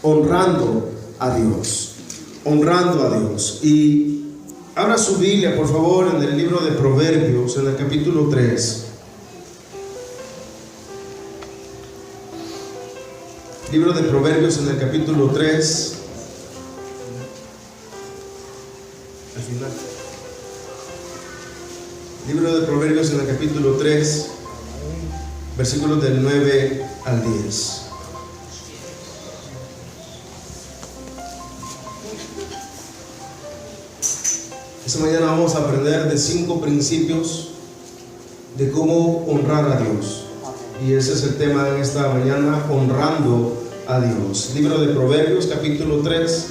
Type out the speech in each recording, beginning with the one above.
honrando a Dios. Honrando a Dios. Y abra su Biblia, por favor, en el libro de Proverbios, en el capítulo 3. Libro de Proverbios, en el capítulo 3. Al final. Libro de Proverbios, en el capítulo 3, versículos del 9 al 10. Esta mañana vamos a aprender de 5 principios de cómo honrar a Dios. Y ese es el tema en esta mañana, honrando a Dios. Libro de Proverbios, capítulo 3,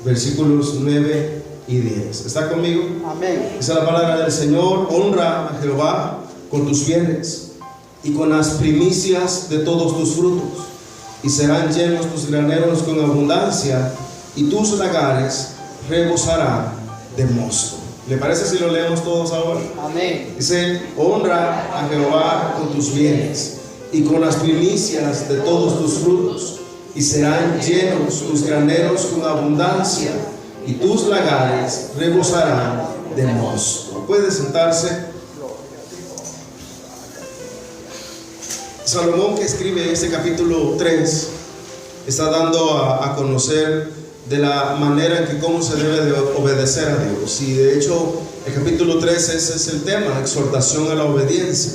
versículos 9 y 10. ¿Está conmigo? Amén. Esa es la palabra del Señor. Honra a Jehová con tus bienes y con las primicias de todos tus frutos, y serán llenos tus graneros con abundancia, y tus lagares rebosarán de mosto. ¿Le parece si lo leemos todos ahora? Amén. Dice: honra a Jehová con tus bienes y con las primicias de todos tus frutos, y serán llenos tus graneros con abundancia, y tus lagares rebosarán de mosto. Puede sentarse. Salomón, que escribe este capítulo 3, está dando a conocer de la manera en que cómo se debe de obedecer a Dios. Y de hecho el capítulo 3, ese es el tema, exhortación a la obediencia,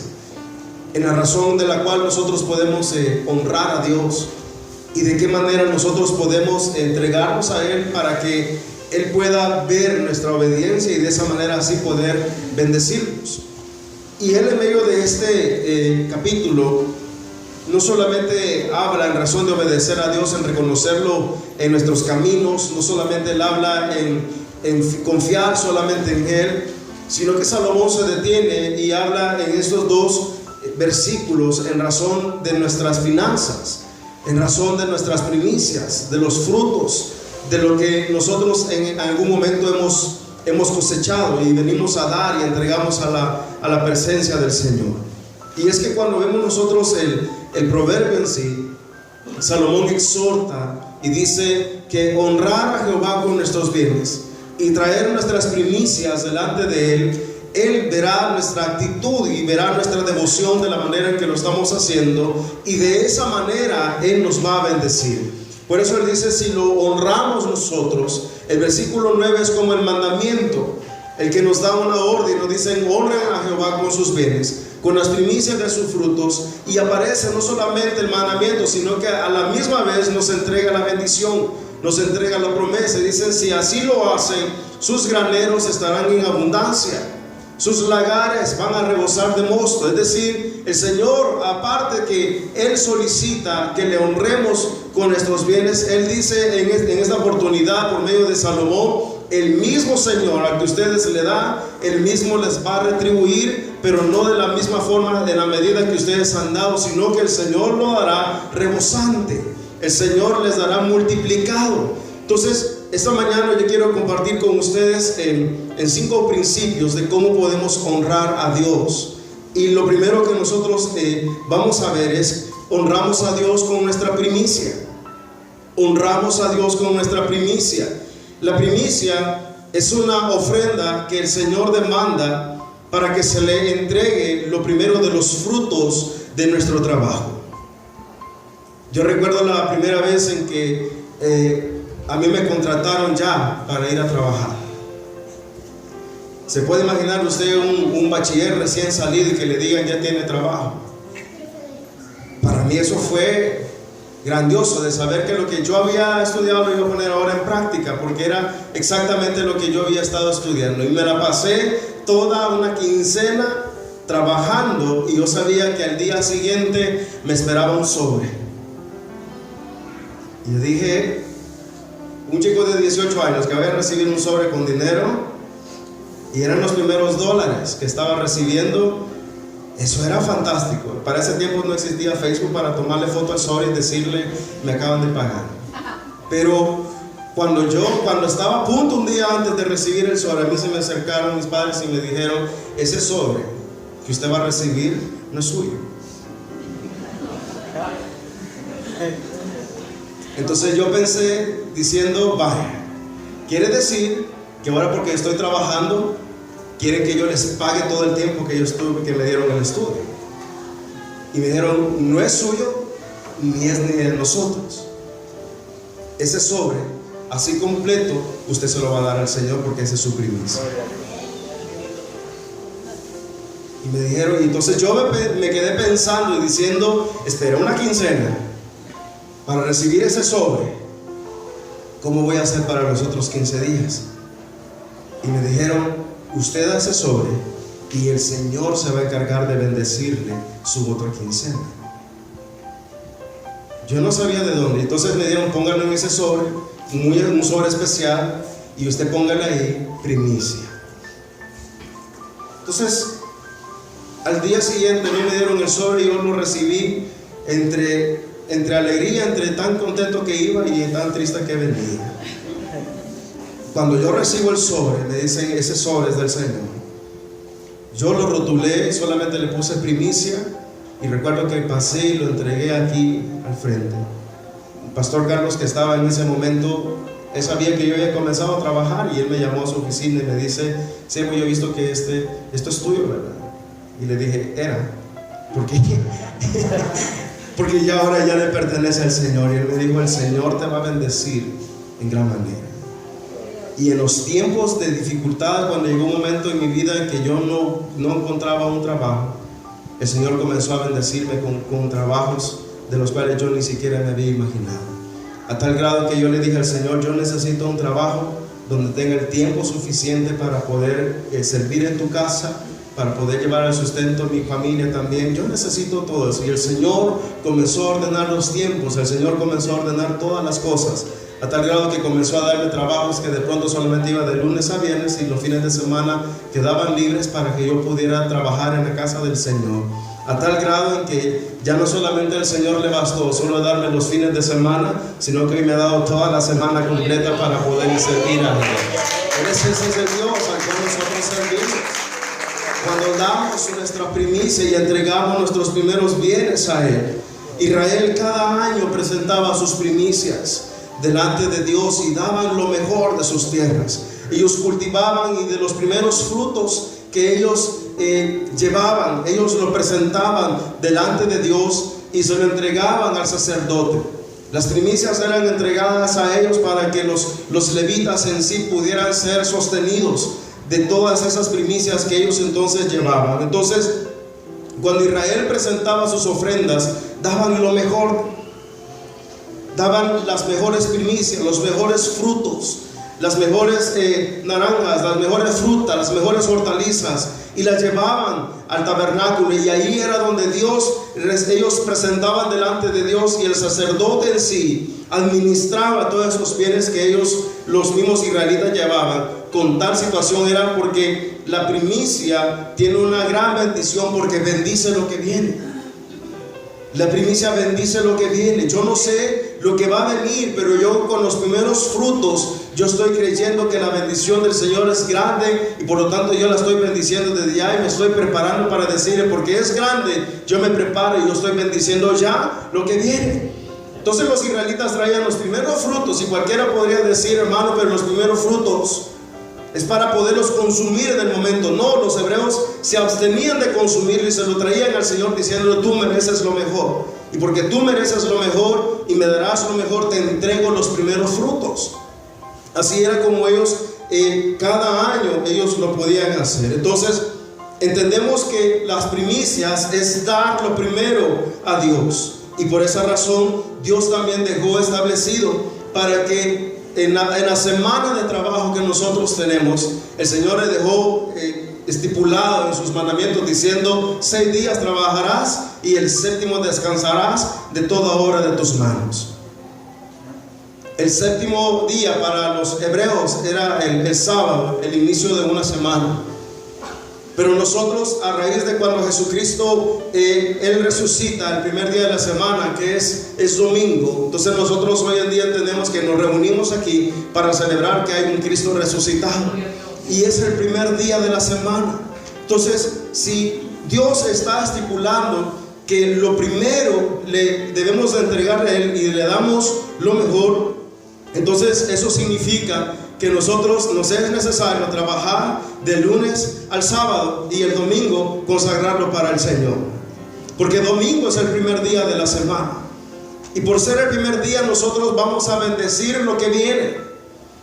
en la razón de la cual nosotros podemos honrar a Dios, y de qué manera nosotros podemos entregarnos a Él para que Él pueda ver nuestra obediencia y de esa manera así poder bendecirnos. Y Él, en medio de este capítulo, no solamente habla en razón de obedecer a Dios, en reconocerlo en nuestros caminos, no solamente Él habla en confiar solamente en Él, sino que Salomón se detiene y habla en estos 2 versículos en razón de nuestras finanzas, en razón de nuestras primicias, de los frutos, de lo que nosotros en algún momento hemos cosechado y venimos a dar y entregamos a la presencia del Señor. Y es que cuando vemos nosotros el proverbio en sí, Salomón exhorta y dice que honrar a Jehová con nuestros bienes y traer nuestras primicias delante de Él verá nuestra actitud y verá nuestra devoción de la manera en que lo estamos haciendo, y de esa manera Él nos va a bendecir. Por eso Él dice: si lo honramos nosotros, el versículo 9 es como el mandamiento, el que nos da una orden. Nos dicen: honren a Jehová con sus bienes, con las primicias de sus frutos. Y aparece no solamente el mandamiento, sino que a la misma vez nos entrega la bendición, nos entrega la promesa. Dicen: si así lo hacen, sus graneros estarán en abundancia, sus lagares van a rebosar de mosto. Es decir, el Señor, aparte que Él solicita que le honremos con nuestros bienes, Él dice en esta oportunidad, por medio de Salomón, el mismo Señor al que ustedes le dan, Él mismo les va a retribuir, pero no de la misma forma, de la medida que ustedes han dado, sino que el Señor lo dará rebosante, el Señor les dará multiplicado. Entonces, esta mañana yo quiero compartir con ustedes en 5 principios de cómo podemos honrar a Dios. Y lo primero que nosotros vamos a ver es: honramos a Dios con nuestra primicia. Honramos a Dios con nuestra primicia. La primicia es una ofrenda que el Señor demanda para que se le entregue lo primero de los frutos de nuestro trabajo. Yo recuerdo la primera vez en que a mí me contrataron ya para ir a trabajar. ¿Se puede imaginar usted un bachiller recién salido y que le digan: ya tiene trabajo? Para mí eso fue grandioso, de saber que lo que yo había estudiado lo iba a poner ahora en práctica, porque era exactamente lo que yo había estado estudiando. Y me la pasé toda una quincena trabajando, y yo sabía que al día siguiente me esperaba un sobre. Y yo dije: un chico de 18 años que había recibido un sobre con dinero, y eran los primeros dólares que estaba recibiendo, eso era fantástico. Para ese tiempo no existía Facebook para tomarle foto al sobre y decirle: me acaban de pagar. Pero cuando estaba a punto, un día antes de recibir el sobre, a mí se me acercaron mis padres y me dijeron: ese sobre que usted va a recibir no es suyo. Entonces yo pensé diciendo, vaya, quiere decir que ahora porque estoy trabajando, quieren que yo les pague todo el tiempo que me dieron el estudio. Y me dijeron, no es suyo, ni es ni de nosotros. Ese sobre, así completo, usted se lo va a dar al Señor porque ese es su primicia. Y me dijeron, y entonces yo me quedé pensando y diciendo, espera una quincena para recibir ese sobre, ¿cómo voy a hacer para los otros 15 días? Y me dijeron, usted da ese sobre y el Señor se va a encargar de bendecirle su otra quincena. Yo no sabía de dónde. Entonces me dijeron, póngalo en ese sobre, un sobre especial, y usted póngale ahí primicia. Entonces al día siguiente me dieron el sobre y yo lo recibí entre alegría, entre tan contento que iba y tan triste que venía. Cuando yo recibo el sobre, me dicen, ese sobre es del Señor. Yo lo rotulé, solamente le puse primicia, y recuerdo que pasé y lo entregué aquí al frente. El pastor Carlos, que estaba en ese momento, él sabía que yo había comenzado a trabajar, y él me llamó a su oficina y me dice, Sebo, yo he visto que esto es tuyo, ¿verdad? Y le dije, era. ¿Por qué? Porque ya ahora ya le pertenece al Señor. Y él me dijo, el Señor te va a bendecir en gran manera. Y en los tiempos de dificultad, cuando llegó un momento en mi vida en que yo no encontraba un trabajo, el Señor comenzó a bendecirme con trabajos de los cuales yo ni siquiera me había imaginado. A tal grado que yo le dije al Señor, yo necesito un trabajo donde tenga el tiempo suficiente para poder servir en tu casa, para poder llevar el sustento a mi familia también. Yo necesito todo eso. Y el Señor comenzó a ordenar los tiempos, el Señor comenzó a ordenar todas las cosas, a tal grado que comenzó a darme trabajos que de pronto solamente iba de lunes a viernes, y los fines de semana quedaban libres para que yo pudiera trabajar en la casa del Señor. A tal grado en que ya no solamente el Señor le bastó solo darme los fines de semana, sino que hoy me ha dado toda la semana completa para poder servir a Él. Ese es el Dios al cual nosotros servimos. Cuando damos nuestra primicia y entregamos nuestros primeros bienes a Él, Israel cada año presentaba sus primicias delante de Dios y daban lo mejor de sus tierras. Ellos cultivaban, y de los primeros frutos que ellos llevaban, ellos lo presentaban delante de Dios y se lo entregaban al sacerdote. Las primicias eran entregadas a ellos para que los levitas en sí pudieran ser sostenidos de todas esas primicias que ellos entonces llevaban. Entonces, cuando Israel presentaba sus ofrendas, daban lo mejor, daban las mejores primicias, los mejores frutos, las mejores naranjas, las mejores frutas, las mejores hortalizas, y las llevaban al tabernáculo, y ahí era donde ellos presentaban delante de Dios, y el sacerdote en sí administraba todos esos bienes que los mismos israelitas llevaban. Con tal situación era porque la primicia tiene una gran bendición, porque bendice lo que viene. La primicia bendice lo que viene. Yo no sé lo que va a venir, pero yo con los primeros frutos, yo estoy creyendo que la bendición del Señor es grande, y por lo tanto yo la estoy bendiciendo desde ya, y me estoy preparando para decirle, porque es grande, yo me preparo y yo estoy bendiciendo ya lo que viene. Entonces los israelitas traían los primeros frutos, y cualquiera podría decir, hermano, pero los primeros frutos es para poderlos consumir en el momento. No, los hebreos se abstenían de consumirlo y se lo traían al Señor diciéndole, tú mereces lo mejor, y porque tú mereces lo mejor y me darás lo mejor, te entrego los primeros frutos. Así era como ellos cada año ellos lo podían hacer. Entonces entendemos que las primicias es dar lo primero a Dios, y por esa razón Dios también dejó establecido para que en la semana de trabajo que nosotros tenemos, el Señor le dejó estipulado en sus mandamientos diciendo, 6 días trabajarás y el 7º descansarás de toda obra de tus manos. El 7º día para los hebreos era el sábado, el inicio de una semana. Pero nosotros, a raíz de cuando Jesucristo Él resucita el primer día de la semana, que es domingo, entonces nosotros hoy en día entendemos que nos reunimos aquí para celebrar que hay un Cristo resucitado, y es el primer día de la semana. Entonces, si Dios está estipulando que lo primero le debemos de entregarle a Él y le damos lo mejor, entonces eso significa que nosotros nos es necesario trabajar de lunes al sábado y el domingo consagrarlo para el Señor, porque domingo es el primer día de la semana, y por ser el primer día nosotros vamos a bendecir lo que viene.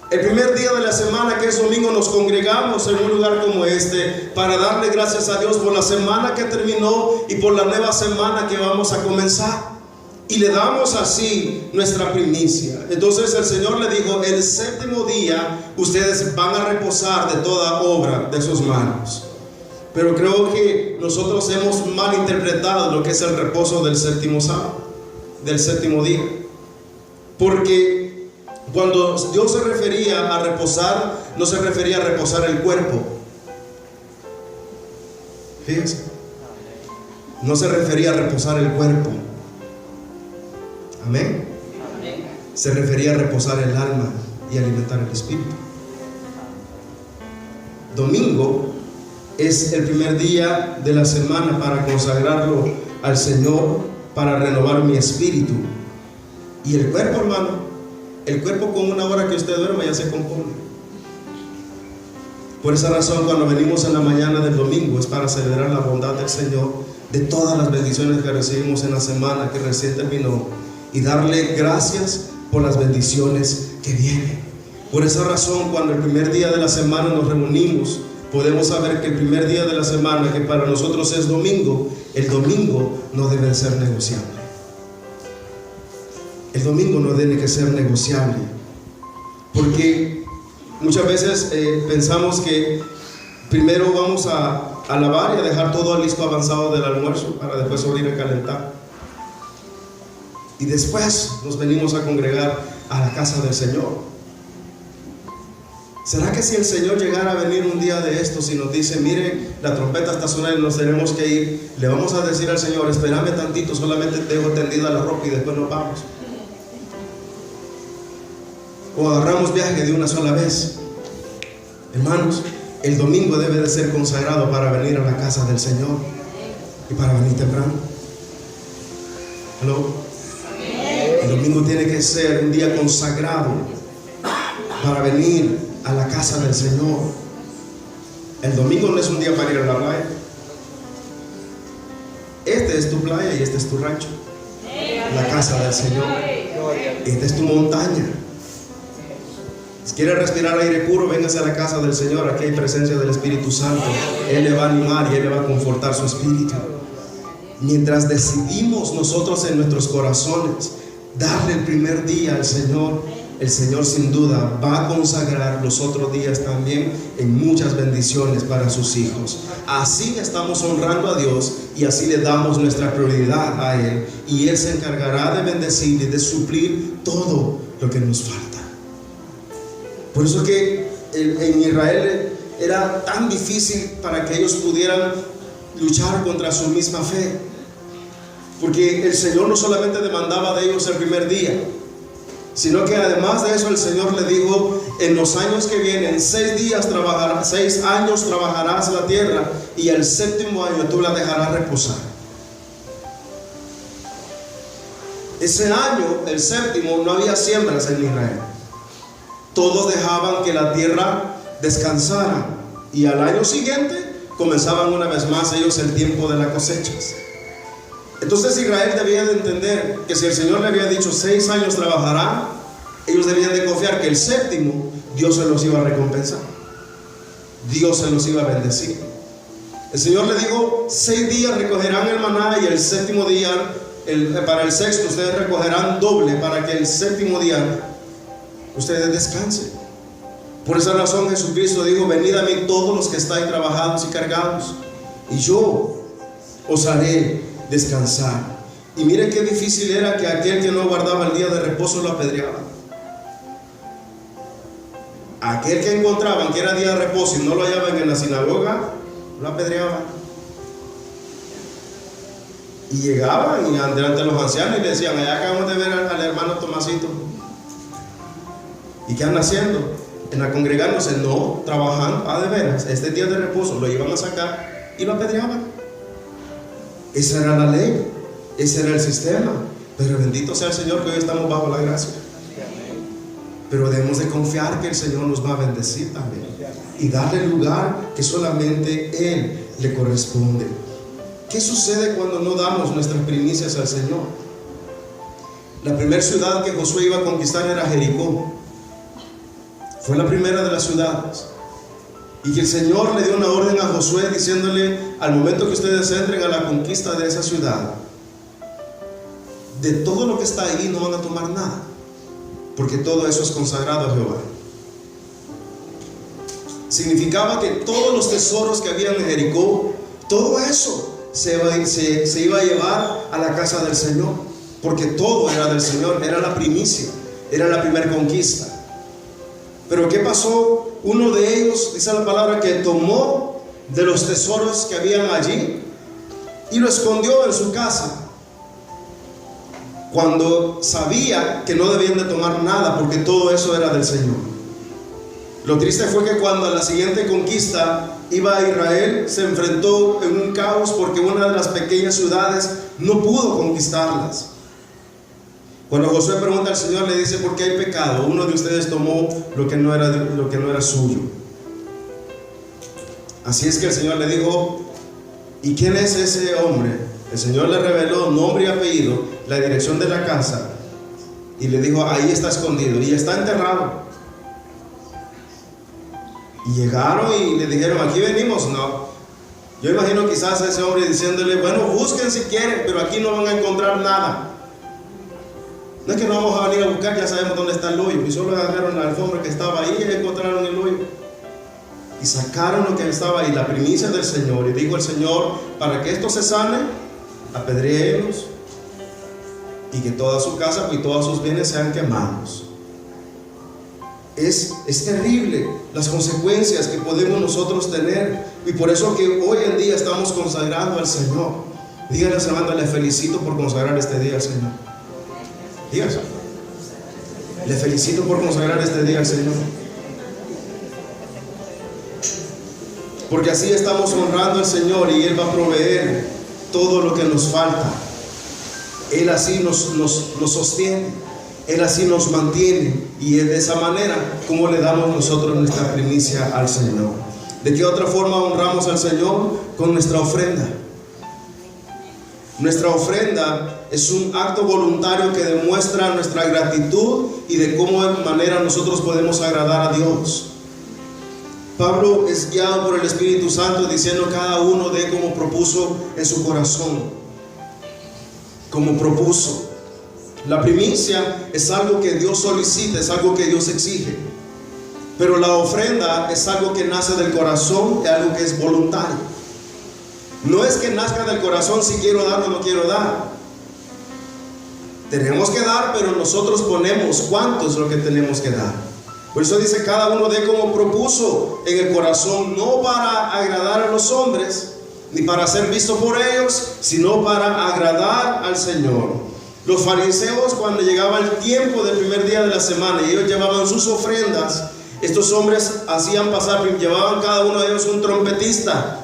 El primer día de la semana, que es domingo, nos congregamos en un lugar como este para darle gracias a Dios por la semana que terminó y por la nueva semana que vamos a comenzar. Y le damos así nuestra primicia. Entonces el Señor le dijo: el séptimo día ustedes van a reposar de toda obra de sus manos. Pero creo que nosotros hemos malinterpretado lo que es el reposo del séptimo sábado, del séptimo día. Porque cuando Dios se refería a reposar, no se refería a reposar el cuerpo. Fíjense, no se refería a reposar el cuerpo. Amén. Se refería a reposar el alma y alimentar el espíritu. Domingo es el primer día de la semana para consagrarlo al Señor, para renovar mi espíritu. Y el cuerpo, hermano, el cuerpo con una hora que usted duerma ya se compone. Por esa razón, cuando venimos en la mañana del domingo, es para celebrar la bondad del Señor, de todas las bendiciones que recibimos en la semana que recién terminó, y darle gracias por las bendiciones que vienen. Por esa razón, cuando el primer día de la semana nos reunimos, podemos saber que el primer día de la semana, que para nosotros es domingo, el domingo no debe ser negociable. El domingo no tiene que ser negociable, porque muchas veces pensamos que primero vamos a lavar y a dejar todo listo avanzado del almuerzo para después salir a calentar, y después nos venimos a congregar a la casa del Señor. ¿Será que si el Señor llegara a venir un día de estos y nos dice: mire, la trompeta está sonando y nos tenemos que ir, le vamos a decir al Señor: espérame tantito, solamente dejo tendida la ropa y después nos vamos? ¿O agarramos viaje de una sola vez? Hermanos, el domingo debe de ser consagrado para venir a la casa del Señor y para venir temprano. ¿Hello? El domingo tiene que ser un día consagrado para venir a la casa del Señor. El domingo no es un día para ir a la playa. Este es tu playa y este es tu rancho, la casa del Señor. Esta es tu montaña. Si quiere respirar aire puro, véngase a la casa del Señor. Aquí hay presencia del Espíritu Santo. Él le va a animar y Él le va a confortar su espíritu. Mientras decidimos nosotros en nuestros corazones darle el primer día al Señor, el Señor sin duda va a consagrar los otros días también en muchas bendiciones para sus hijos. Así estamos honrando a Dios y así le damos nuestra prioridad a Él, y Él se encargará de bendecir y de suplir todo lo que nos falta. Por eso que en Israel era tan difícil para que ellos pudieran luchar contra su misma fe, porque el Señor no solamente demandaba de ellos el primer día, sino que además de eso el Señor le dijo: en los años que vienen, 6 años trabajarás la tierra, y el séptimo año tú la dejarás reposar. Ese año, el séptimo, no había siembras en Israel. Todos dejaban que la tierra descansara, y al año siguiente comenzaban una vez más ellos el tiempo de las cosechas. Entonces Israel debía de entender que si el Señor le había dicho 6 años trabajarán, ellos debían de confiar que el séptimo Dios se los iba a recompensar, Dios se los iba a bendecir. El Señor le dijo: 6 días recogerán el maná, y el séptimo día, para el sexto, ustedes recogerán doble, para que el séptimo día ustedes descansen. Por esa razón Jesucristo dijo: venid a mí todos los que estáis trabajados y cargados, y yo os haré descansar. Y mire qué difícil era que aquel que no guardaba el día de reposo lo apedreaba. Aquel que encontraban que era día de reposo y no lo hallaban en la sinagoga, lo apedreaban. Y llegaban y delante de los ancianos y le decían: allá acabamos de ver al hermano Tomasito. ¿Y qué andan haciendo? En la congregándose, no, trabajando. De veras, día de reposo. Lo iban a sacar y lo apedreaban. Esa era la ley. Ese era el sistema. Pero bendito sea el Señor que hoy estamos bajo la gracia. Pero debemos de confiar que el Señor nos va a bendecir también y darle el lugar que solamente Él le corresponde. ¿Qué sucede cuando no damos nuestras primicias al Señor? La primera ciudad que Josué iba a conquistar era Jericó. Fue la primera de las ciudades. Y que el Señor le dio una orden a Josué diciéndole: al momento que ustedes entren a la conquista de esa ciudad, de todo lo que está ahí no van a tomar nada, porque todo eso es consagrado a Jehová. Significaba que todos los tesoros que habían en Jericó, todo eso se iba a llevar a la casa del Señor, porque todo era del Señor, era la primicia, era la primera conquista. Pero ¿qué pasó? Uno de ellos, dice la palabra, que tomó de los tesoros que habían allí y lo escondió en su casa, cuando sabía que no debían de tomar nada, porque todo eso era del Señor. Lo triste fue que cuando a la siguiente conquista iba a Israel, se enfrentó en un caos, porque una de las pequeñas ciudades no pudo conquistarlas. Cuando Josué pregunta al Señor, le dice: ¿por qué hay pecado? Uno de ustedes tomó lo que no era suyo. Así es que el Señor le dijo: ¿y quién es ese hombre? El Señor le reveló nombre y apellido, la dirección de la casa, y le dijo: ahí está escondido y está enterrado. Y llegaron y le dijeron: aquí venimos. No, yo imagino quizás a ese hombre diciéndole: bueno, busquen si quieren, pero aquí no van a encontrar nada. No es que no vamos a venir a buscar, ya sabemos dónde está el hoyo. Y solo agarraron la alfombra que estaba ahí y encontraron el hoyo. Y sacaron lo que estaba ahí, la primicia del Señor. Y dijo el Señor: para que esto se sane, apedréenlos, y que toda su casa y todos sus bienes sean quemados. Es terrible las consecuencias que podemos nosotros tener. Y por eso que hoy en día estamos consagrando al Señor. Díganle, hermano, le felicito por consagrar este día al Señor. Díganle, le felicito por consagrar este día al Señor. Porque así estamos honrando al Señor y Él va a proveer todo lo que nos falta. Él así nos sostiene, Él así nos mantiene, y es de esa manera como le damos nosotros nuestra primicia al Señor. ¿De qué otra forma honramos al Señor? Con nuestra ofrenda. Nuestra ofrenda es un acto voluntario que demuestra nuestra gratitud y de cómo de manera nosotros podemos agradar a Dios. Pablo es guiado por el Espíritu Santo diciendo: cada uno dé como propuso en su corazón. Como propuso. La primicia es algo que Dios solicita, es algo que Dios exige. Pero la ofrenda es algo que nace del corazón, es algo que es voluntario. No es que nazca del corazón si quiero dar o no quiero dar. Tenemos que dar, pero nosotros ponemos cuánto es lo que tenemos que dar. Por eso dice: cada uno dé como propuso en el corazón, no para agradar a los hombres, ni para ser visto por ellos, sino para agradar al Señor. Los fariseos, cuando llegaba el tiempo del primer día de la semana y ellos llevaban sus ofrendas, estos hombres hacían pasar, llevaban cada uno de ellos un trompetista.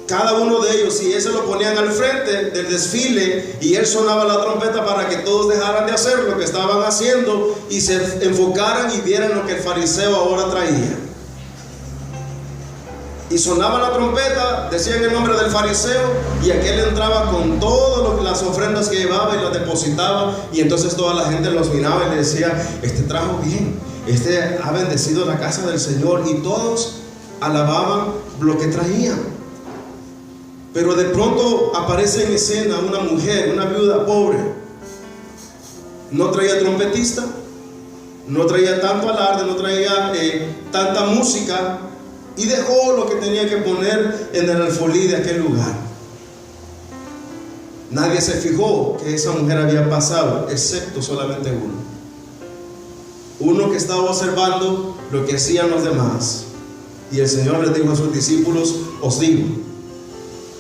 Cada uno de ellos, y ese lo ponían al frente del desfile, y él sonaba la trompeta para que todos dejaran de hacer lo que estaban haciendo y se enfocaran y vieran lo que el fariseo ahora traía. Y sonaba la trompeta, decían el nombre del fariseo, y aquel entraba con todas las ofrendas que llevaba y las depositaba, y entonces toda la gente los miraba y le decía: este trajo bien, este ha bendecido la casa del Señor, y todos alababan lo que traían. Pero de pronto aparece en escena una mujer, una viuda pobre. No traía trompetista, no traía tanto alarde, no traía tanta música, y dejó lo que tenía que poner en el alfolí de aquel lugar. Nadie se fijó que esa mujer había pasado, excepto solamente uno que estaba observando lo que hacían los demás. Y el Señor les dijo a sus discípulos: os digo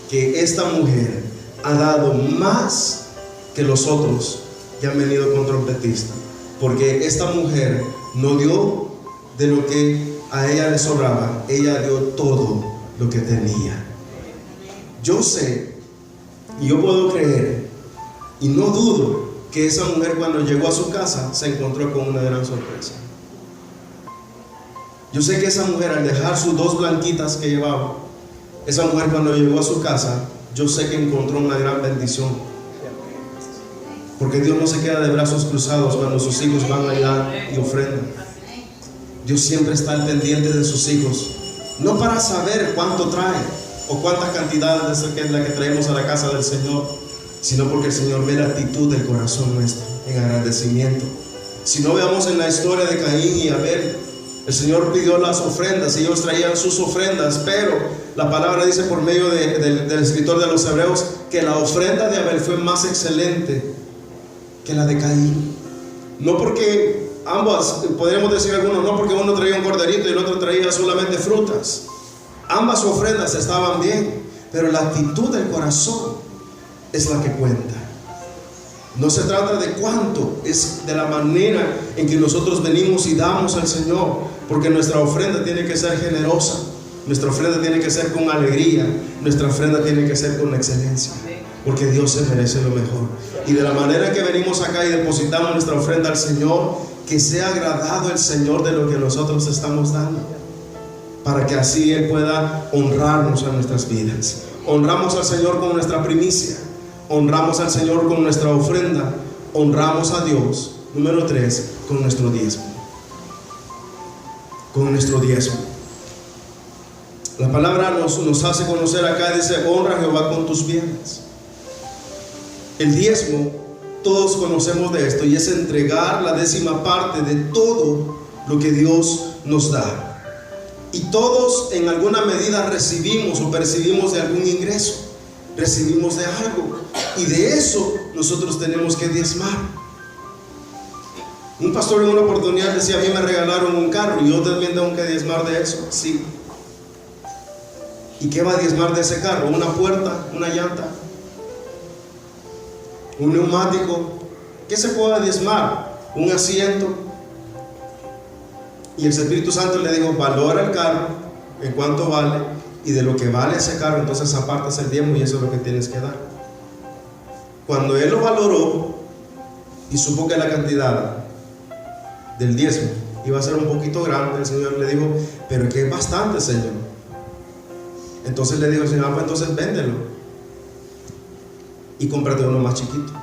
que esta mujer ha dado más que los otros que han venido con trompetista, porque esta mujer no dio de lo que a ella le sobraba, ella dio todo lo que tenía. Yo sé Y yo puedo creer, y no dudo, que esa mujer cuando llegó a su casa se encontró con una gran sorpresa. Yo sé que esa mujer, al dejar sus 2 blanquitas que llevaba, esa mujer cuando llegó a su casa, yo sé que encontró una gran bendición. Porque Dios no se queda de brazos cruzados cuando sus hijos van allá y ofrendan. Dios siempre está al pendiente de sus hijos, no para saber cuánto trae o cuánta cantidad es la que traemos a la casa del Señor, sino porque el Señor ve la actitud del corazón nuestro en agradecimiento. Si no, veamos en la historia de Caín y Abel. El Señor pidió las ofrendas, ellos traían sus ofrendas, pero la palabra dice por medio del escritor de los Hebreos que la ofrenda de Abel fue más excelente que la de Caín. No porque ambas, podríamos decir algunos, no porque uno traía un corderito y el otro traía solamente frutas. Ambas ofrendas estaban bien, pero la actitud del corazón es la que cuenta. No se trata de cuánto, es de la manera en que nosotros venimos y damos al Señor, porque nuestra ofrenda tiene que ser generosa, nuestra ofrenda tiene que ser con alegría, nuestra ofrenda tiene que ser con excelencia, porque Dios se merece lo mejor. Y de la manera que venimos acá y depositamos nuestra ofrenda al Señor, que sea agradado el Señor de lo que nosotros estamos dando, para que así Él pueda honrarnos en nuestras vidas. Honramos al Señor con nuestra primicia, honramos al Señor con nuestra ofrenda, honramos a Dios, número 3, con nuestro diezmo. Con nuestro diezmo. La palabra nos hace conocer acá, dice: honra a Jehová con tus bienes. El diezmo, todos conocemos de esto, y es entregar la 10ª parte de todo lo que Dios nos da. Y todos en alguna medida recibimos o percibimos de algún ingreso, recibimos de algo, y de eso nosotros tenemos que diezmar. Un pastor en una oportunidad decía: a mí me regalaron un carro y yo también tengo que diezmar de eso. Sí. ¿Y qué va a diezmar de ese carro? ¿Una puerta? ¿Una llanta? ¿Un neumático? ¿Qué se puede diezmar? ¿Un asiento? Y el Espíritu Santo le dijo: valora el carro, en cuánto vale, y de lo que vale ese carro, entonces apartas el diezmo y eso es lo que tienes que dar. Cuando él lo valoró y supo que la cantidad del diezmo iba a ser un poquito grande, el Señor le dijo: pero es que es bastante, Señor. Entonces le dijo el Señor: pues entonces véndelo y cómprate uno más chiquito.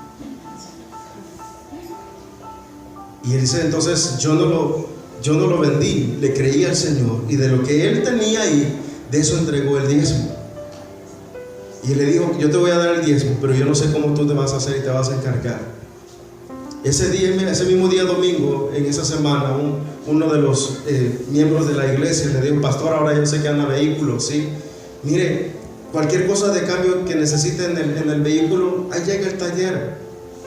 Y él dice: entonces yo no lo vendí, le creí al Señor, y de lo que él tenía ahí, de eso entregó el diezmo. Y él le dijo: yo te voy a dar el diezmo, pero yo no sé cómo tú te vas a hacer y te vas a encargar. Ese mismo día domingo, en esa semana, uno de los miembros de la iglesia le dijo: pastor, ahora yo sé que anda vehículo, ¿sí? Mire, cualquier cosa de cambio que necesite en el vehículo, ahí llega el taller,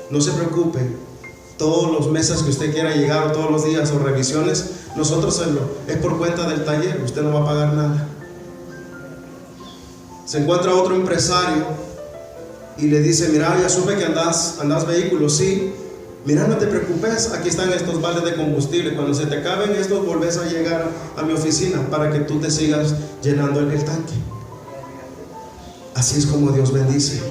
no se preocupe. Todos los meses que usted quiera llegar, o todos los días, o revisiones, nosotros es por cuenta del taller, usted no va a pagar nada. Se encuentra otro empresario y le dice: mira, ya supe que andas vehículo, sí. Mira, no te preocupes, aquí están estos vales de combustible. Cuando se te acaben estos, volvés a llegar a mi oficina para que tú te sigas llenando el tanque. Así es como Dios bendice.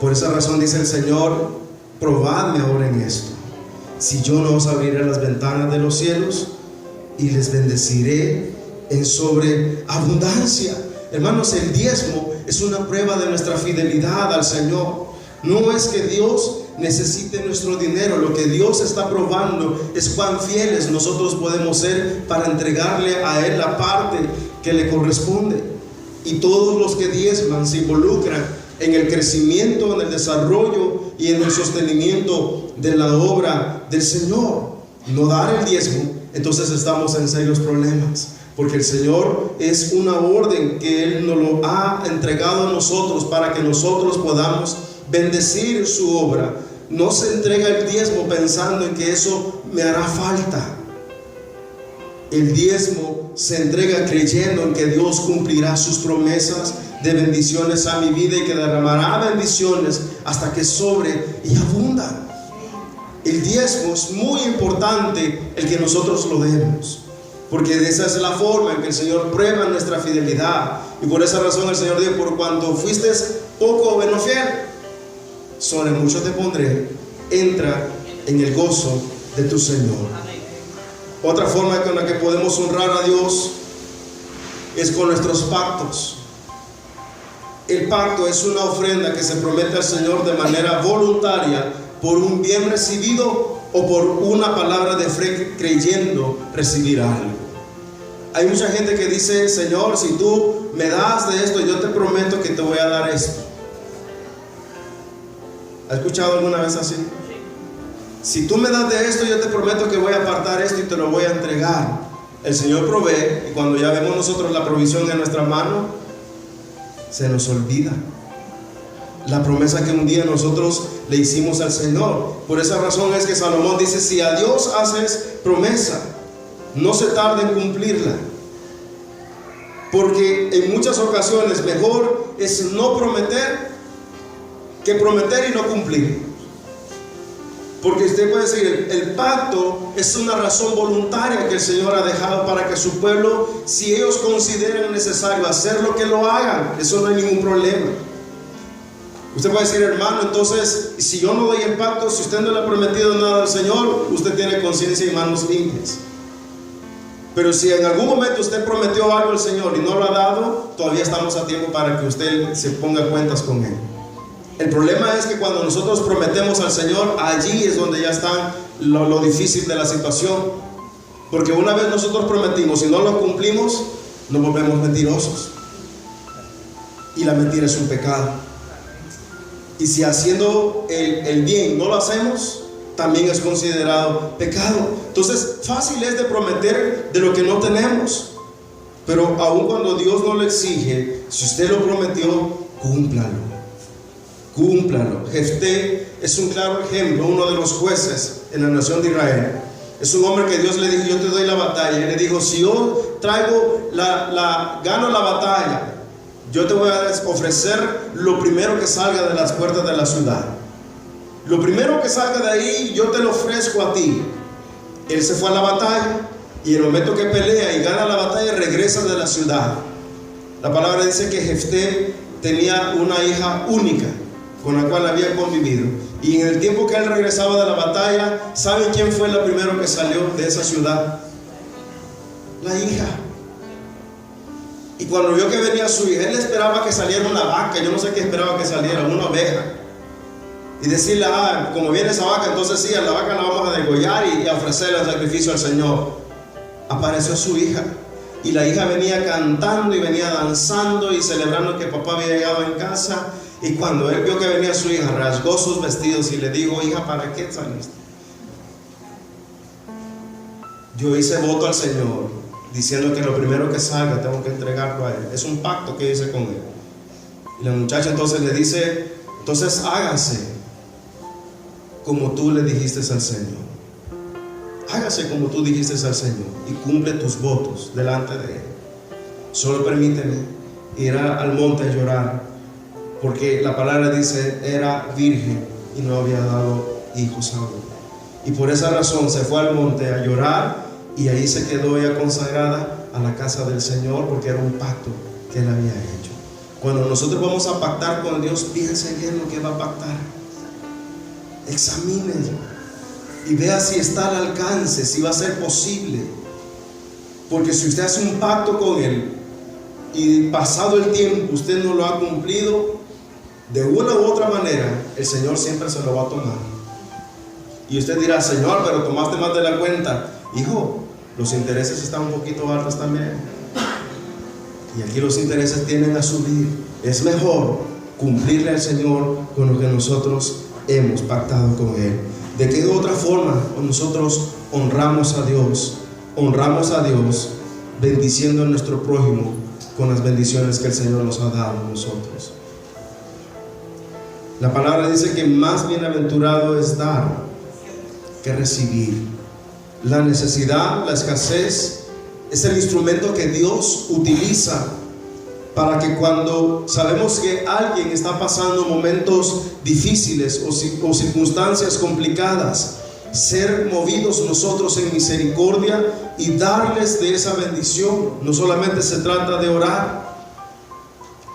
Por esa razón dice el Señor: probadme ahora en esto, si yo no os abriré las ventanas de los cielos y les bendeciré en sobreabundancia. Hermanos, el diezmo es una prueba de nuestra fidelidad al Señor. No es que Dios necesite nuestro dinero, lo que Dios está probando es cuán fieles nosotros podemos ser para entregarle a Él la parte que le corresponde. Y todos los que diezman se involucran en el crecimiento, en el desarrollo y en el sostenimiento de la obra del Señor. No dar el diezmo, entonces estamos en serios problemas, porque el Señor es una orden que Él nos lo ha entregado a nosotros para que nosotros podamos bendecir su obra. No se entrega el diezmo pensando en que eso me hará falta. El diezmo se entrega creyendo en que Dios cumplirá sus promesas de bendiciones a mi vida y que derramará bendiciones hasta que sobre y abunda. El diezmo es muy importante el que nosotros lo demos, porque esa es la forma en que el Señor prueba nuestra fidelidad. Y por esa razón el Señor dijo: por cuanto fuiste poco o no fiel, sobre mucho te pondré, entra en el gozo de tu Señor. Otra forma con la que podemos honrar a Dios es con nuestros pactos. El pacto es una ofrenda que se promete al Señor de manera voluntaria por un bien recibido o por una palabra de fe creyendo recibir algo. Hay mucha gente que dice: Señor, si tú me das de esto, yo te prometo que te voy a dar esto. ¿Has escuchado alguna vez así? Si tú me das de esto, yo te prometo que voy a apartar esto y te lo voy a entregar. El Señor provee, y cuando ya vemos nosotros la provisión en nuestra mano, se nos olvida la promesa que un día nosotros le hicimos al Señor. Por esa razón es que Salomón dice: si a Dios haces promesa, no se tarde en cumplirla, porque en muchas ocasiones mejor es no prometer que prometer y no cumplir. Porque usted puede decir, el pacto es una razón voluntaria que el Señor ha dejado para que su pueblo, si ellos consideran necesario hacerlo, que lo hagan. Eso no hay ningún problema. Usted puede decir: hermano, entonces, si yo no doy el pacto, si usted no le ha prometido nada al Señor, usted tiene conciencia y manos limpias. Pero si en algún momento usted prometió algo al Señor y no lo ha dado, todavía estamos a tiempo para que usted se ponga cuentas con Él. El problema es que cuando nosotros prometemos al Señor, allí es donde ya está lo difícil de la situación. Porque una vez nosotros prometimos y no lo cumplimos, nos volvemos mentirosos. Y la mentira es un pecado. Y si haciendo el bien no lo hacemos, también es considerado pecado. Entonces, fácil es de prometer de lo que no tenemos. Pero aun cuando Dios no lo exige, si usted lo prometió, cúmplalo. Cúmplalo. Jefté es un claro ejemplo, uno de los jueces en la nación de Israel. Es un hombre que Dios le dijo: yo te doy la batalla. Y le dijo: si yo traigo gano la batalla, yo te voy a ofrecer lo primero que salga de las puertas de la ciudad. Lo primero que salga de ahí, yo te lo ofrezco a ti. Él se fue a la batalla, y en el momento que pelea y gana la batalla, regresa de la ciudad. La palabra dice que Jefté tenía una hija única con la cual había convivido, y en el tiempo que él regresaba de la batalla, ¿saben quién fue la primero que salió de esa ciudad? La hija. Y cuando vio que venía su hija, él esperaba que saliera una vaca. Yo no sé qué esperaba que saliera, una oveja, y decirle: como viene esa vaca, entonces sí, a la vaca la vamos a degollar y a ofrecerle el sacrificio al Señor. Apareció su hija, y la hija venía cantando y venía danzando y celebrando que papá había llegado en casa. Y cuando él vio que venía su hija, rasgó sus vestidos y le dijo: hija, ¿para qué saliste? Yo hice voto al Señor diciendo que lo primero que salga tengo que entregarlo a Él. Es un pacto que hice con Él. Y la muchacha entonces le dice: entonces hágase como tú le dijiste al Señor. Hágase como tú dijiste al Señor y cumple tus votos delante de Él. Solo permíteme ir al monte a llorar, porque la palabra dice: era virgen y no había dado hijos aún. Y por esa razón se fue al monte a llorar, y ahí se quedó ella consagrada a la casa del Señor, porque era un pacto que él había hecho. Cuando nosotros vamos a pactar con Dios, piense bien lo que va a pactar. Examínelo y vea si está al alcance, si va a ser posible. Porque si usted hace un pacto con Él y pasado el tiempo usted no lo ha cumplido, de una u otra manera el Señor siempre se lo va a tomar. Y usted dirá: Señor, pero tomaste más de la cuenta. Hijo, los intereses están un poquito altos también, y aquí los intereses tienden a subir. Es mejor cumplirle al Señor con lo que nosotros hemos pactado con Él. ¿De qué otra forma nosotros honramos a Dios? Honramos a Dios bendiciendo a nuestro prójimo con las bendiciones que el Señor nos ha dado a nosotros. La palabra dice que más bienaventurado es dar que recibir. La necesidad, la escasez, es el instrumento que Dios utiliza para que cuando sabemos que alguien está pasando momentos difíciles o circunstancias complicadas, ser movidos nosotros en misericordia y darles de esa bendición. No solamente se trata de orar.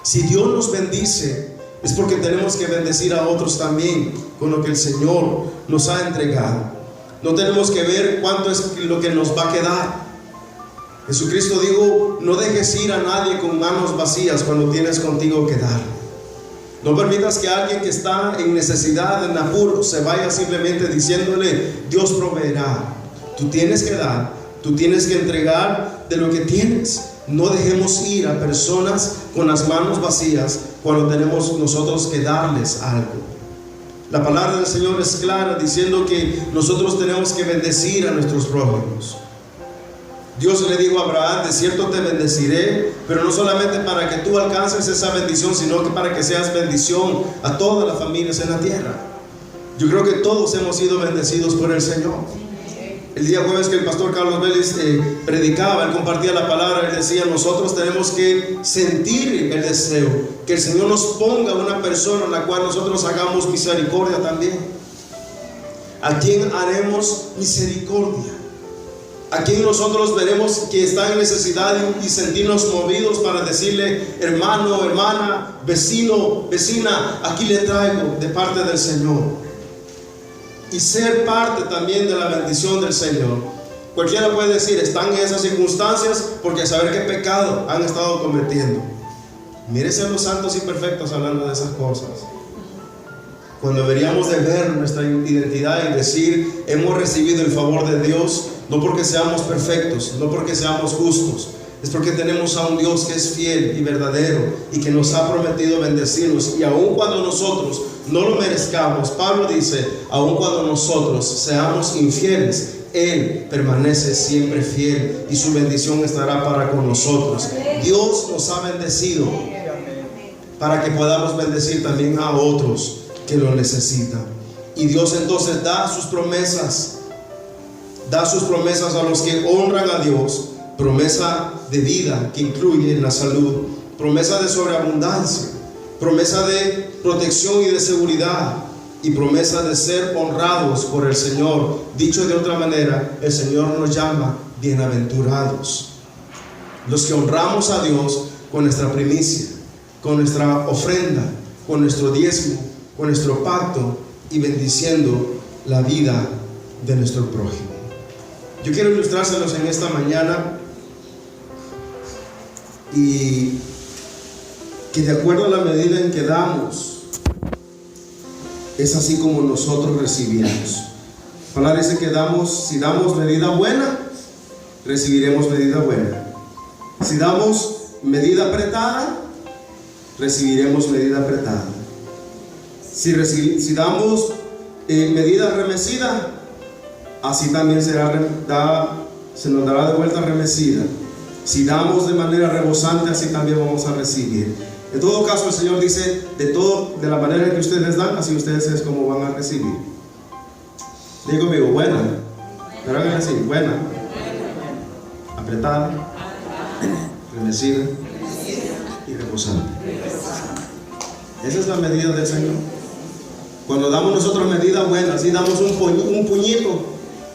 Si Dios nos bendice, es porque tenemos que bendecir a otros también con lo que el Señor nos ha entregado. No tenemos que ver cuánto es lo que nos va a quedar. Jesucristo dijo: no dejes ir a nadie con manos vacías cuando tienes contigo que dar. No permitas que alguien que está en necesidad, en apuro, se vaya simplemente diciéndole: Dios proveerá. Tú tienes que dar, tú tienes que entregar de lo que tienes. No dejemos ir a personas con las manos vacías cuando tenemos nosotros que darles algo. La palabra del Señor es clara, diciendo que nosotros tenemos que bendecir a nuestros prójimos. Dios le dijo a Abraham: de cierto te bendeciré, pero no solamente para que tú alcances esa bendición, sino que para que seas bendición a todas las familias en la tierra. Yo creo que todos hemos sido bendecidos por el Señor. El día jueves que el pastor Carlos Vélez predicaba, él compartía la palabra, él decía: nosotros tenemos que sentir el deseo que el Señor nos ponga una persona en la cual nosotros hagamos misericordia también. ¿A quién haremos misericordia? ¿A quién nosotros veremos que está en necesidad y sentirnos movidos para decirle: hermano, hermana, vecino, vecina, aquí le traigo de parte del Señor? Y ser parte también de la bendición del Señor. Cualquiera puede decir: están en esas circunstancias porque saber qué pecado han estado cometiendo. Mírese a los santos y perfectos hablando de esas cosas. Cuando deberíamos de ver nuestra identidad y decir: hemos recibido el favor de Dios, no porque seamos perfectos, no porque seamos justos, es porque tenemos a un Dios que es fiel y verdadero y que nos ha prometido bendecirnos. Y aun cuando nosotros no lo merezcamos, Pablo dice: aun cuando nosotros seamos infieles, Él permanece siempre fiel y su bendición estará para con nosotros. Dios nos ha bendecido para que podamos bendecir también a otros que lo necesitan. Y Dios entonces da sus promesas a los que honran a Dios. Promesa de vida que incluye la salud, promesa de sobreabundancia, promesa de protección y de seguridad, y promesa de ser honrados por el Señor. Dicho de otra manera, el Señor nos llama bienaventurados, los que honramos a Dios con nuestra primicia, con nuestra ofrenda, con nuestro diezmo, con nuestro pacto, y bendiciendo la vida de nuestro prójimo. Yo quiero ilustrárselos en esta mañana, y que de acuerdo a la medida en que damos, es así como nosotros recibimos. La palabra dice que si damos medida buena, recibiremos medida buena. Si damos medida apretada, recibiremos medida apretada. Si damos medida remecida, así también se nos dará de vuelta remecida. Si damos de manera rebosante, así también vamos a recibir. En todo caso, el Señor dice: de la manera en que ustedes dan, así ustedes es como van a recibir. Digo conmigo: buena. Pero hagan así: buena, apretada, remecida y rebosante. Esa es la medida del Señor. Cuando damos nosotros medida buena, así damos un puñito,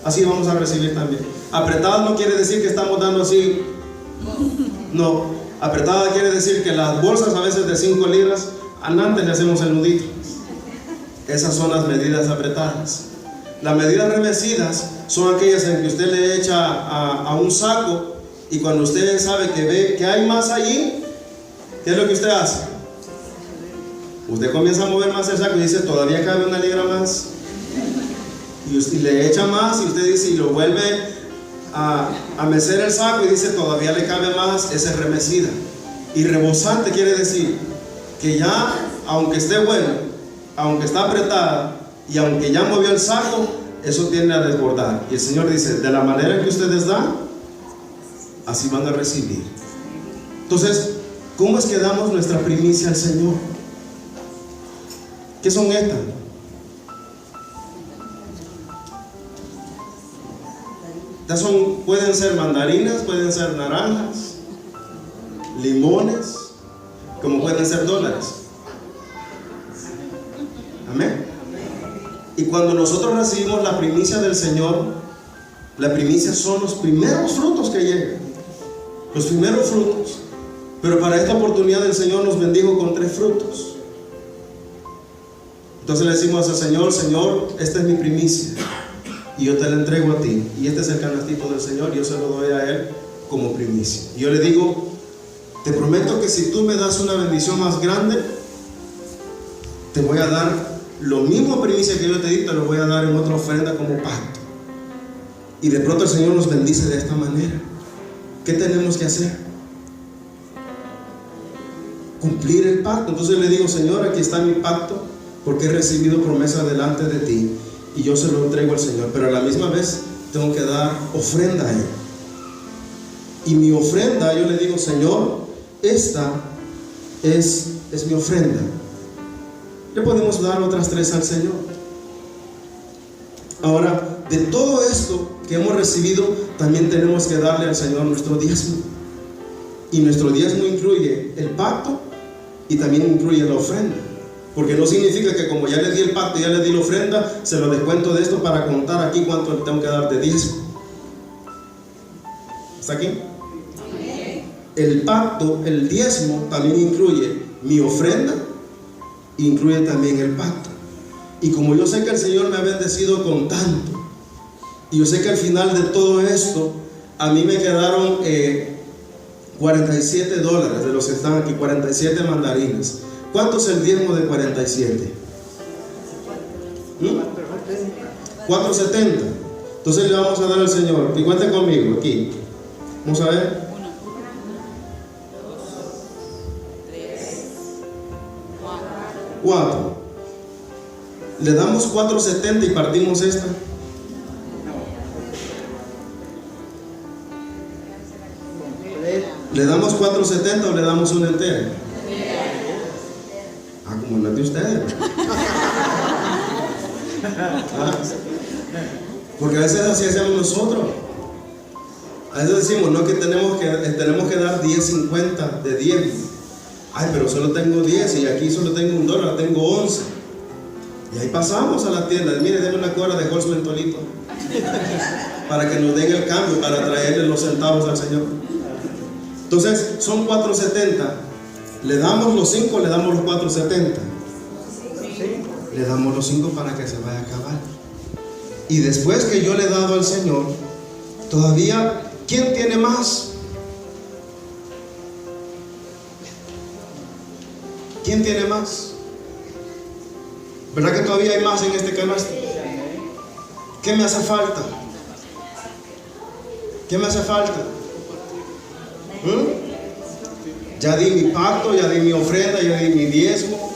así vamos a recibir también. Apretada no quiere decir que estamos dando así. No, apretada quiere decir que las bolsas a veces de 5 libras, antes le hacemos el nudito. Esas son las medidas apretadas. Las medidas remecidas son aquellas en que usted le echa a un saco, y cuando usted sabe que ve que hay más allí, ¿qué es lo que usted hace? Usted comienza a mover más el saco y dice: todavía cabe 1 libra más. Y usted le echa más, y usted dice, y lo vuelve a mecer el saco y dice: todavía le cabe más. Esa es remecida. Y rebosante quiere decir que ya, aunque esté bueno, aunque está apretada y aunque ya movió el saco, eso tiende a desbordar. Y el Señor dice: de la manera que ustedes dan, así van a recibir. Entonces, ¿cómo es que damos nuestra primicia al Señor? ¿Qué son estas? Pueden ser mandarinas, pueden ser naranjas, limones, como pueden ser dólares. Amén. Y cuando nosotros recibimos la primicia del Señor, la primicia son los primeros frutos que llegan, los primeros frutos. Pero para esta oportunidad el Señor nos bendijo con 3 frutos. Entonces le decimos al Señor: Señor, esta es mi primicia y yo te la entrego a ti, y este es el canastito del Señor, yo se lo doy a Él como primicia. Y yo le digo: te prometo que si tú me das una bendición más grande, te voy a dar lo mismo primicia que yo te di, te lo voy a dar en otra ofrenda como pacto. Y de pronto el Señor nos bendice de esta manera. ¿Qué tenemos que hacer? Cumplir el pacto. Entonces le digo: Señor, aquí está mi pacto, porque he recibido promesa delante de ti, y yo se lo entrego al Señor, pero a la misma vez tengo que dar ofrenda a Él. Y mi ofrenda, yo le digo: Señor, esta es mi ofrenda. Le podemos dar otras 3 al Señor. Ahora, de todo esto que hemos recibido, también tenemos que darle al Señor nuestro diezmo. Y nuestro diezmo incluye el pacto y también incluye la ofrenda. Porque no significa que como ya le di el pacto, ya le di la ofrenda, se lo descuento de esto para contar aquí cuánto le tengo que dar de diezmo. ¿Está aquí? El pacto, el diezmo, también incluye mi ofrenda, incluye también el pacto. Y como yo sé que el Señor me ha bendecido con tanto, y yo sé que al final de todo esto, a mí me quedaron $47 de los que están aquí, 47 mandarinas. ¿Cuánto es el diezmo de 47? 470. Entonces le vamos a dar al Señor. Y cuente conmigo aquí. Vamos a ver. 4. Le damos 470 y partimos esta. ¿Le damos 470 o le damos una entera? Como las de ustedes. Porque a veces así hacemos nosotros. A veces decimos: no, que tenemos que dar 10.50 de 10. Ay, pero solo tengo 10 y aquí solo tengo $1, tengo 11. Y ahí pasamos a la tienda: mire, denme una cuerda de Holz Mentolito para que nos den el cambio, para traerle los centavos al Señor. Entonces son 470. ¿Le damos los 5 o le damos los 470? Le damos los 5 para que se vaya a acabar. Y después que yo le he dado al Señor, todavía, ¿quién tiene más? ¿Quién tiene más? ¿Verdad que todavía hay más en este canasto? ¿Qué me hace falta? ¿Qué me hace falta? Ya di mi pacto, ya di mi ofrenda, ya di mi diezmo,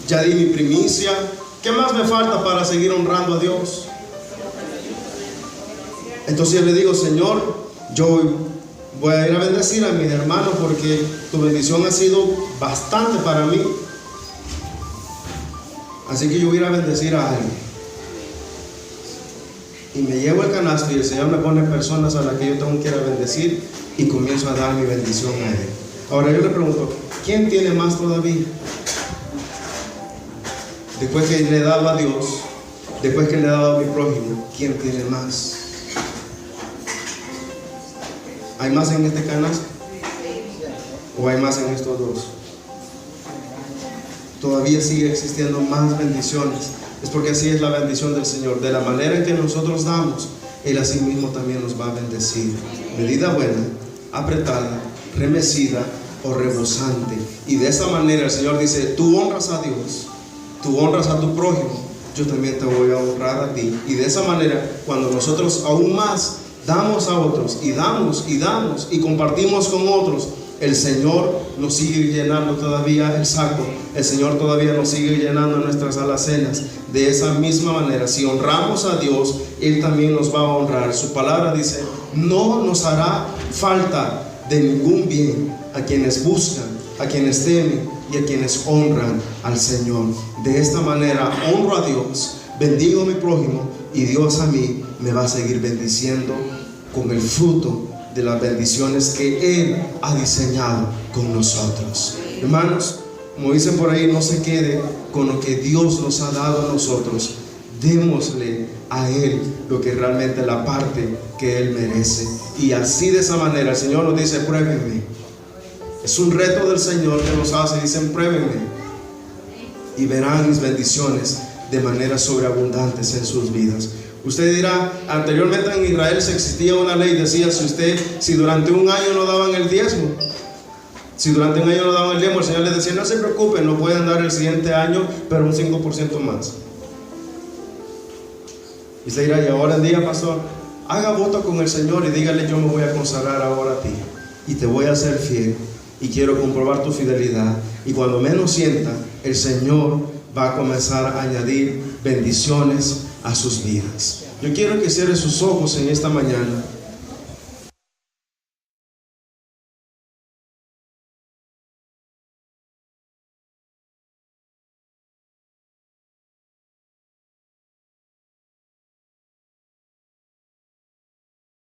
ya di mi primicia. ¿Qué más me falta para seguir honrando a Dios? Entonces yo le digo: Señor, yo voy a ir a bendecir a mis hermanos porque tu bendición ha sido bastante para mí. Así que yo voy a ir a bendecir a alguien. Y me llevo el canasto y el Señor me pone personas a las que yo tengo que ir a bendecir y comienzo a dar mi bendición a Él. Ahora yo le pregunto: ¿quién tiene más todavía? Después que le he dado a Dios, después que le he dado a mi prójimo, ¿quién tiene más? ¿Hay más en este canasto? ¿O hay más en estos dos? Todavía sigue existiendo más bendiciones. Es porque así es la bendición del Señor. De la manera en que nosotros damos, Él así mismo también nos va a bendecir. Medida buena, apretada, remecida o rebosante. Y de esa manera el Señor dice: tú honras a Dios, tú honras a tu prójimo, yo también te voy a honrar a ti. Y de esa manera, cuando nosotros aún más damos a otros y damos y damos y compartimos con otros, el Señor nos sigue llenando todavía el saco. El Señor todavía nos sigue llenando nuestras alacenas. De esa misma manera, si honramos a Dios, Él también nos va a honrar. Su palabra dice: no nos hará falta de ningún bien a quienes buscan, a quienes temen y a quienes honran al Señor. De esta manera honro a Dios, bendigo a mi prójimo, y Dios a mí me va a seguir bendiciendo con el fruto de las bendiciones que Él ha diseñado con nosotros. Hermanos, como dicen por ahí, no se quede con lo que Dios nos ha dado a nosotros. Démosle a Él lo que realmente la parte que Él merece. Y así, de esa manera, el Señor nos dice: pruébenme. Es un reto del Señor que nos hace. Dicen: pruébenme. y verán mis bendiciones de manera sobreabundantes en sus vidas. Usted dirá, anteriormente en Israel se existía una ley, decía, si durante un año no daban el diezmo, el Señor les decía, no se preocupen, no pueden dar el siguiente año, pero un 5% más. Y usted dirá, y ahora en día, pastor, haga voto con el Señor y dígale, yo me voy a consagrar ahora a ti y te voy a ser fiel y quiero comprobar tu fidelidad, y cuando menos sienta, el Señor va a comenzar a añadir bendiciones a sus vidas. Yo quiero que cierre sus ojos en esta mañana